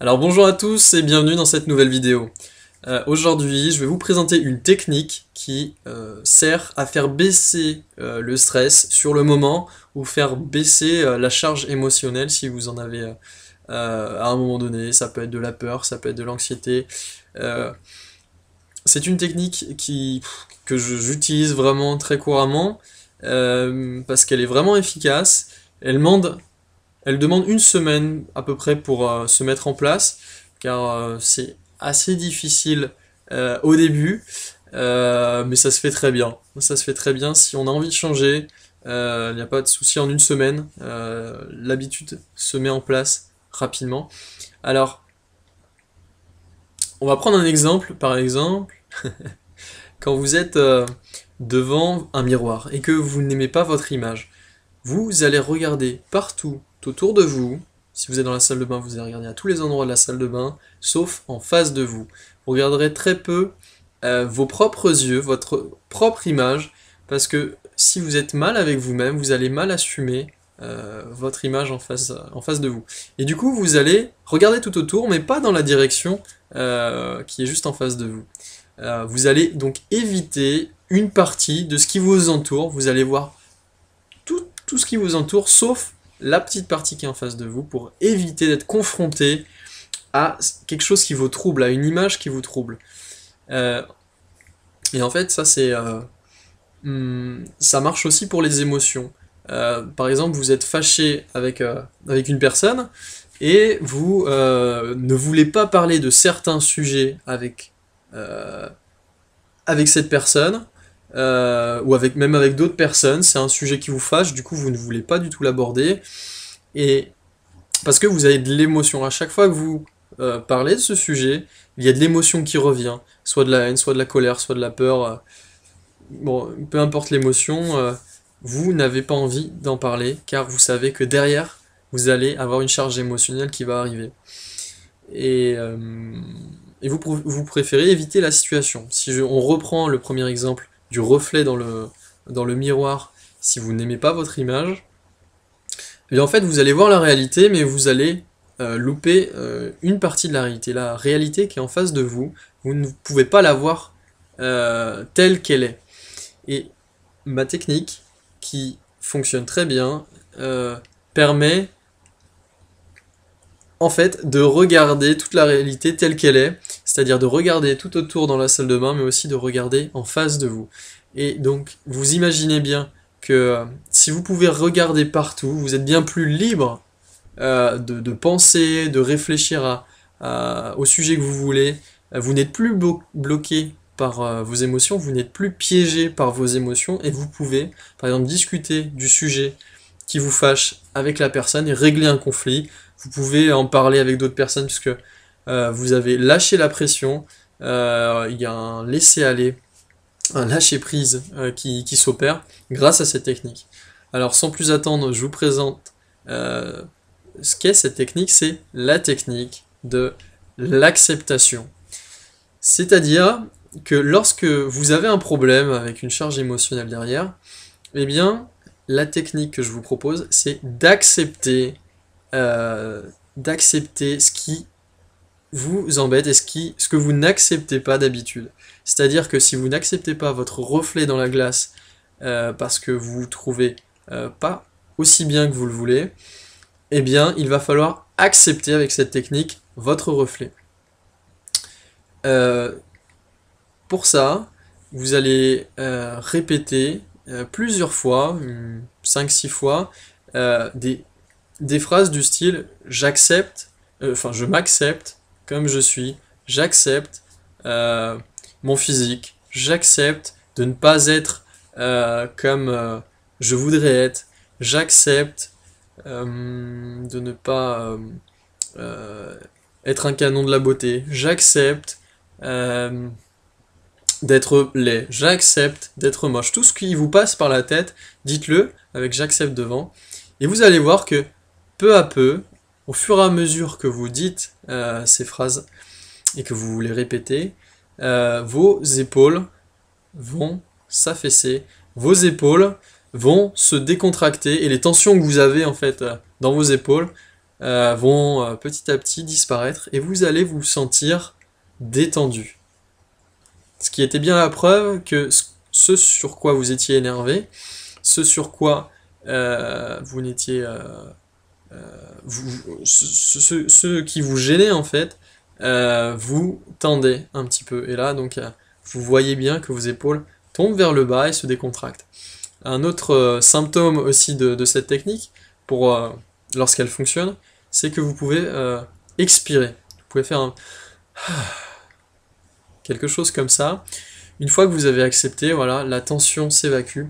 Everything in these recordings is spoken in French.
Alors bonjour à tous et bienvenue dans cette nouvelle vidéo. Aujourd'hui, je vais vous présenter une technique qui sert à faire baisser le stress sur le moment ou faire baisser la charge émotionnelle si vous en avez à un moment donné. Ça peut être de la peur, ça peut être de l'anxiété. Euh, c'est une technique que j'utilise vraiment très couramment parce qu'elle est vraiment efficace. Elle demande une semaine à peu près pour se mettre en place, car c'est assez difficile au début, mais ça se fait très bien. Ça se fait très bien si on a envie de changer. Il n'y a pas de souci en une semaine. L'habitude se met en place rapidement. Alors, on va prendre un exemple. Par exemple, quand vous êtes devant un miroir et que vous n'aimez pas votre image, vous allez regarder partout autour de vous. Si vous êtes dans la salle de bain, vous allez regarder à tous les endroits de la salle de bain, sauf en face de vous. Vous regarderez très peu vos propres yeux, votre propre image, parce que si vous êtes mal avec vous-même, vous allez mal assumer votre image en face de vous. Et du coup, vous allez regarder tout autour, mais pas dans la direction qui est juste en face de vous. Vous allez donc éviter une partie de ce qui vous entoure. Vous allez voir tout ce qui vous entoure, sauf la petite partie qui est en face de vous, pour éviter d'être confronté à quelque chose qui vous trouble, à une image qui vous trouble. Euh, et en fait, ça marche aussi pour les émotions. Par exemple, vous êtes fâché avec une personne et vous ne voulez pas parler de certains sujets euh, avec cette personne, ou même avec d'autres personnes, c'est un sujet qui vous fâche, du coup vous ne voulez pas du tout l'aborder, et parce que vous avez de l'émotion. À chaque fois que vous parlez de ce sujet, il y a de l'émotion qui revient, soit de la haine, soit de la colère, soit de la peur, bon, peu importe l'émotion, vous n'avez pas envie d'en parler, car vous savez que derrière, vous allez avoir une charge émotionnelle qui va arriver. Et, euh, vous préférez éviter la situation. On reprend le premier exemple du reflet dans le miroir, si vous n'aimez pas votre image, et en fait vous allez voir la réalité, mais vous allez louper une partie de la réalité. La réalité qui est en face de vous, vous ne pouvez pas la voir telle qu'elle est. Et ma technique, qui fonctionne très bien, permet en fait de regarder toute la réalité telle qu'elle est, c'est-à-dire de regarder tout autour dans la salle de bain, mais aussi de regarder en face de vous. Et donc, vous imaginez bien que si vous pouvez regarder partout, vous êtes bien plus libre de penser, de réfléchir au sujet que vous voulez. Vous n'êtes plus bloqué par vos émotions, vous n'êtes plus piégé par vos émotions, et vous pouvez, par exemple, discuter du sujet qui vous fâche avec la personne et régler un conflit. Vous pouvez en parler avec d'autres personnes puisque vous avez lâché la pression, il y a un laisser-aller, un lâcher-prise qui s'opère grâce à cette technique. Alors sans plus attendre, je vous présente ce qu'est cette technique, c'est la technique de l'acceptation. C'est-à-dire que lorsque vous avez un problème avec une charge émotionnelle derrière, eh bien, la technique que je vous propose, c'est d'accepter ce qui vous embête et ce que vous n'acceptez pas d'habitude. C'est-à-dire que si vous n'acceptez pas votre reflet dans la glace parce que vous vous trouvez pas aussi bien que vous le voulez, eh bien, il va falloir accepter avec cette technique votre reflet. Euh, pour ça, vous allez répéter plusieurs fois, 5-6 fois, des phrases du style j'accepte, je m'accepte comme je suis, j'accepte mon physique, j'accepte de ne pas être comme je voudrais être, j'accepte de ne pas être un canon de la beauté, j'accepte d'être laid, j'accepte d'être moche. Tout ce qui vous passe par la tête, dites-le avec j'accepte devant. Et vous allez voir que peu à peu, au fur et à mesure que vous dites ces phrases et que vous les répétez, vos épaules vont s'affaisser, vos épaules vont se décontracter et les tensions que vous avez en fait dans vos épaules vont petit à petit disparaître et vous allez vous sentir détendu. Ce qui était bien la preuve que ce sur quoi vous étiez énervé, ce sur quoi vous n'étiez... ce qui vous gênait en fait, vous tendez un petit peu. Et là, donc, vous voyez bien que vos épaules tombent vers le bas et se décontractent. Un autre symptôme aussi de cette technique, lorsqu'elle fonctionne, c'est que vous pouvez expirer. Vous pouvez faire quelque chose comme ça. Une fois que vous avez accepté, voilà, la tension s'évacue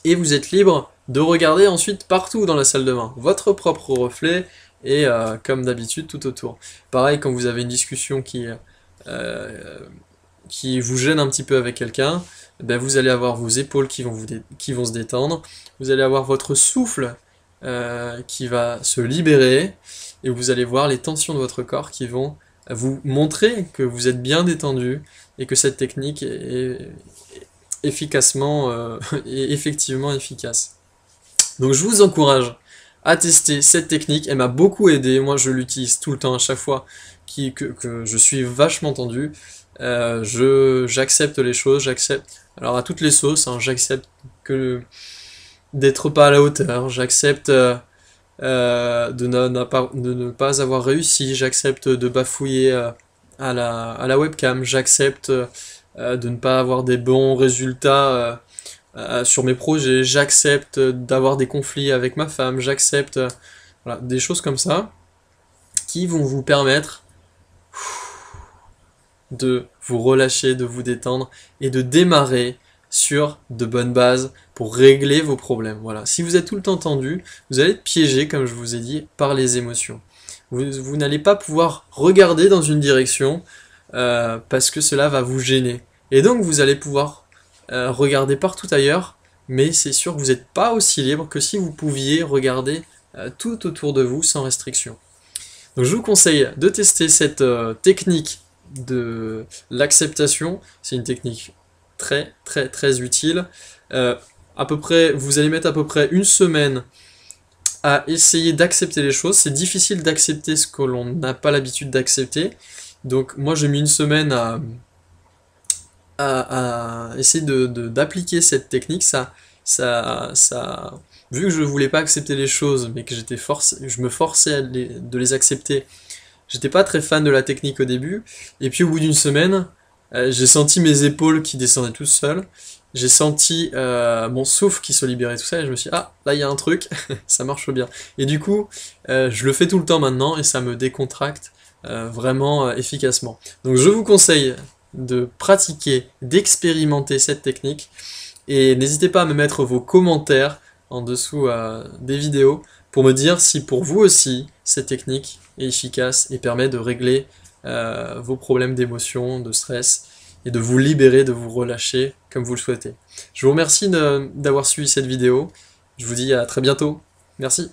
et vous êtes libre de regarder ensuite partout dans la salle de bain, votre propre reflet et comme d'habitude tout autour. Pareil, quand vous avez une discussion qui vous gêne un petit peu avec quelqu'un, ben vous allez avoir vos épaules qui vont se détendre, vous allez avoir votre souffle qui va se libérer, et vous allez voir les tensions de votre corps qui vont vous montrer que vous êtes bien détendu, et que cette technique est effectivement efficace. Donc je vous encourage à tester cette technique, elle m'a beaucoup aidé, moi je l'utilise tout le temps à chaque fois que je suis vachement tendu. J'accepte les choses, alors à toutes les sauces, hein, j'accepte d'être pas à la hauteur, j'accepte de ne pas avoir réussi, j'accepte de bafouiller à la webcam, j'accepte de ne pas avoir des bons résultats sur mes projets, j'accepte d'avoir des conflits avec ma femme, j'accepte voilà, des choses comme ça qui vont vous permettre de vous relâcher, de vous détendre et de démarrer sur de bonnes bases pour régler vos problèmes. Voilà. Si vous êtes tout le temps tendu, vous allez être piégé, comme je vous ai dit, par les émotions. Vous n'allez pas pouvoir regarder dans une direction parce que cela va vous gêner. Et donc vous allez pouvoir regarder partout ailleurs, mais c'est sûr que vous n'êtes pas aussi libre que si vous pouviez regarder tout autour de vous sans restriction. Donc je vous conseille de tester cette technique de l'acceptation. C'est une technique très très très utile. Vous allez mettre à peu près une semaine à essayer d'accepter les choses. C'est difficile d'accepter ce que l'on n'a pas l'habitude d'accepter. Donc moi j'ai mis une semaine à essayer d'appliquer cette technique. Vu que je voulais pas accepter les choses, mais que je me forçais de les accepter, j'étais pas très fan de la technique au début. Et puis au bout d'une semaine, j'ai senti mes épaules qui descendaient toutes seules. J'ai senti mon souffle qui se libérait tout ça. Et je me suis dit, ah, là il y a un truc, ça marche bien. Et du coup, je le fais tout le temps maintenant et ça me décontracte vraiment efficacement. Donc je vous conseille de pratiquer, d'expérimenter cette technique. Et n'hésitez pas à me mettre vos commentaires en dessous des vidéos pour me dire si pour vous aussi cette technique est efficace et permet de régler vos problèmes d'émotion, de stress et de vous libérer, de vous relâcher comme vous le souhaitez. Je vous remercie d'avoir suivi cette vidéo. Je vous dis à très bientôt. Merci.